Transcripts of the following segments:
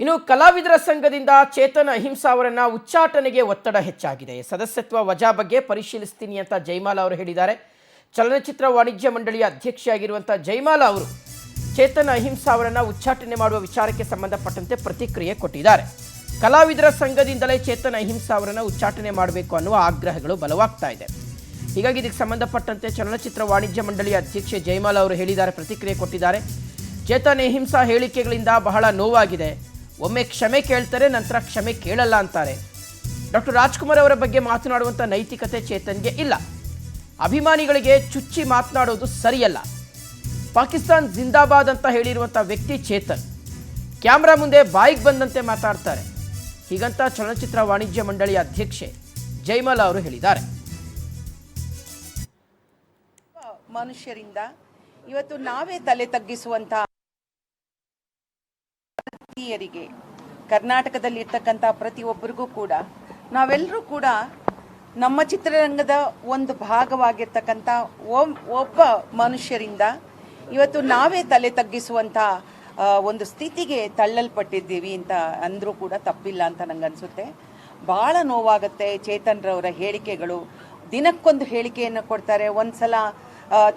ಇನ್ನು ಕಲಾವಿದರ ಸಂಘದಿಂದ ಚೇತನ್ ಅಹಿಂಸಾ ಅವರನ್ನ ಉಚ್ಚಾಟನೆಗೆ ಒತ್ತಡ ಹೆಚ್ಚಾಗಿದೆ. ಸದಸ್ಯತ್ವ ವಜಾ ಬಗ್ಗೆ ಪರಿಶೀಲಿಸ್ತೀನಿ ಅಂತ ಜಯಮಾಲಾ ಅವರು ಹೇಳಿದ್ದಾರೆ. ಚಲನಚಿತ್ರ ವಾಣಿಜ್ಯ ಮಂಡಳಿಯ ಅಧ್ಯಕ್ಷೆಯಾಗಿರುವಂಥ ಜಯಮಾಲಾ ಅವರು ಚೇತನ್ ಅಹಿಂಸಾ ಅವರನ್ನ ಉಚ್ಚಾಟನೆ ಮಾಡುವ ವಿಚಾರಕ್ಕೆ ಸಂಬಂಧಪಟ್ಟಂತೆ ಪ್ರತಿಕ್ರಿಯೆ ಕೊಟ್ಟಿದ್ದಾರೆ. ಕಲಾವಿದರ ಸಂಘದಿಂದಲೇ ಚೇತನ್ ಅಹಿಂಸಾ ಅವರನ್ನ ಉಚ್ಚಾಟನೆ ಮಾಡಬೇಕು ಅನ್ನುವ ಆಗ್ರಹಗಳು ಬಲವಾಗ್ತಾ ಇದೆ. ಹೀಗಾಗಿ ಇದಕ್ಕೆ ಸಂಬಂಧಪಟ್ಟಂತೆ ಚಲನಚಿತ್ರ ವಾಣಿಜ್ಯ ಮಂಡಳಿಯ ಅಧ್ಯಕ್ಷೆ ಜಯಮಾಲಾ ಅವರು ಹೇಳಿದ್ದಾರೆ, ಪ್ರತಿಕ್ರಿಯೆ ಕೊಟ್ಟಿದ್ದಾರೆ. ಚೇತನ್ ಅಹಿಂಸಾ ಹೇಳಿಕೆಗಳಿಂದ ಬಹಳ ನೋವಾಗಿದೆ. ಒಮ್ಮೆ ಕ್ಷಮೆ ಕೇಳ್ತಾರೆ, ನಂತರ ಕ್ಷಮೆ ಕೇಳಲ್ಲ ಅಂತಾರೆ. ಡಾಕ್ಟರ್ ರಾಜ್ಕುಮಾರ್ ಅವರ ಬಗ್ಗೆ ಮಾತನಾಡುವಂಥ ನೈತಿಕತೆ ಚೇತನ್ಗೆ ಇಲ್ಲ. ಅಭಿಮಾನಿಗಳಿಗೆ ಚುಚ್ಚಿ ಮಾತನಾಡೋದು ಸರಿಯಲ್ಲ. ಪಾಕಿಸ್ತಾನ್ ಜಿಂದಾಬಾದ್ ಅಂತ ಹೇಳಿರುವಂಥ ವ್ಯಕ್ತಿ ಚೇತನ್ ಕ್ಯಾಮ್ರಾ ಮುಂದೆ ಬಾಯಿಗೆ ಬಂದಂತೆ ಮಾತಾಡ್ತಾರೆ. ಹೀಗಂತ ಚಲನಚಿತ್ರ ವಾಣಿಜ್ಯ ಮಂಡಳಿಯ ಅಧ್ಯಕ್ಷೆ ಜಯಮಾಲಾ ಅವರು ಹೇಳಿದ್ದಾರೆ. ಮನುಷ್ಯರಿಂದ ಇವತ್ತು ನಾವೇ ತಲೆ ತಗ್ಗಿಸುವಂತ ಭಾರತೀಯರಿಗೆ, ಕರ್ನಾಟಕದಲ್ಲಿ ಇರ್ತಕ್ಕಂಥ ಪ್ರತಿಯೊಬ್ಬರಿಗೂ ಕೂಡ, ನಾವೆಲ್ಲರೂ ಕೂಡ ನಮ್ಮ ಚಿತ್ರರಂಗದ ಒಂದು ಭಾಗವಾಗಿರ್ತಕ್ಕಂಥ ಒಬ್ಬ ಮನುಷ್ಯರಿಂದ ಇವತ್ತು ನಾವೇ ತಲೆ ತಗ್ಗಿಸುವಂಥ ಒಂದು ಸ್ಥಿತಿಗೆ ತಳ್ಳಲ್ಪಟ್ಟಿದ್ದೀವಿ ಅಂತ ಅಂದರೂ ಕೂಡ ತಪ್ಪಿಲ್ಲ ಅಂತ ನನಗನ್ಸುತ್ತೆ. ಭಾಳ ನೋವಾಗುತ್ತೆ. ಚೇತನ್ರವರ ಹೇಳಿಕೆಗಳು, ದಿನಕ್ಕೊಂದು ಹೇಳಿಕೆಯನ್ನು ಕೊಡ್ತಾರೆ. ಒಂದ್ಸಲ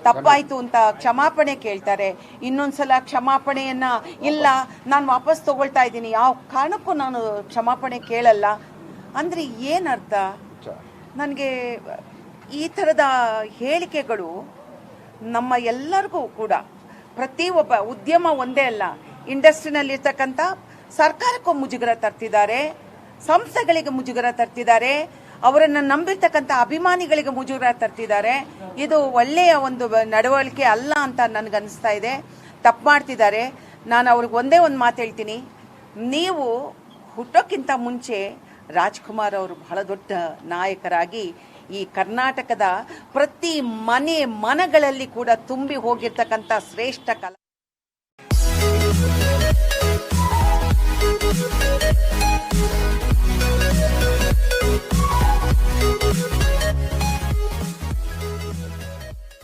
ತಪ್ಪಾಯಿತು ಅಂತ ಕ್ಷಮಾಪಣೆ ಕೇಳ್ತಾರೆ, ಇನ್ನೊಂದ್ಸಲ ಕ್ಷಮಾಪಣೆಯನ್ನ ಇಲ್ಲ ನಾನು ವಾಪಸ್ ತಗೊಳ್ತಾ ಇದ್ದೀನಿ, ಯಾವ ಕಾರಣಕ್ಕೂ ನಾನು ಕ್ಷಮಾಪಣೆ ಕೇಳಲ್ಲ ಅಂದರೆ ಏನರ್ಥ? ನನಗೆ ಈ ಥರದ ಹೇಳಿಕೆಗಳು ನಮ್ಮ ಎಲ್ಲರಿಗೂ ಕೂಡ, ಪ್ರತಿಯೊಬ್ಬ ಉದ್ಯಮ ಒಂದೇ ಅಲ್ಲ, ಇಂಡಸ್ಟ್ರಿನಲ್ಲಿರ್ತಕ್ಕಂಥ ಸರ್ಕಾರಕ್ಕೂ ಮುಜುಗರ ತರ್ತಿದ್ದಾರೆ, ಸಂಸ್ಥೆಗಳಿಗೆ ಮುಜುಗರ ತರ್ತಿದ್ದಾರೆ, ಅವರನ್ನು ನಂಬಿರ್ತಕ್ಕಂಥ ಅಭಿಮಾನಿಗಳಿಗೆ ಮುಜುಗರ ತರ್ತಿದ್ದಾರೆ. ಇದು ಒಳ್ಳೆಯ ಒಂದು ನಡವಳಿಕೆ ಅಲ್ಲ ಅಂತ ನನಗನ್ನಿಸ್ತಾ ಇದೆ. ತಪ್ಪು ಮಾಡ್ತಿದ್ದಾರೆ. ನಾನು ಅವ್ರಿಗೆ ಒಂದೇ ಒಂದು ಮಾತು ಹೇಳ್ತೀನಿ, ನೀವು ಹುಟ್ಟೋಕ್ಕಿಂತ ಮುಂಚೆ ರಾಜ್ಕುಮಾರ್ ಅವರು ಬಹಳ ದೊಡ್ಡ ನಾಯಕರಾಗಿ ಈ ಕರ್ನಾಟಕದ ಪ್ರತಿ ಮನಗಳಲ್ಲಿ ಕೂಡ ತುಂಬಿ ಹೋಗಿರ್ತಕ್ಕಂಥ ಶ್ರೇಷ್ಠ ಕಲಾ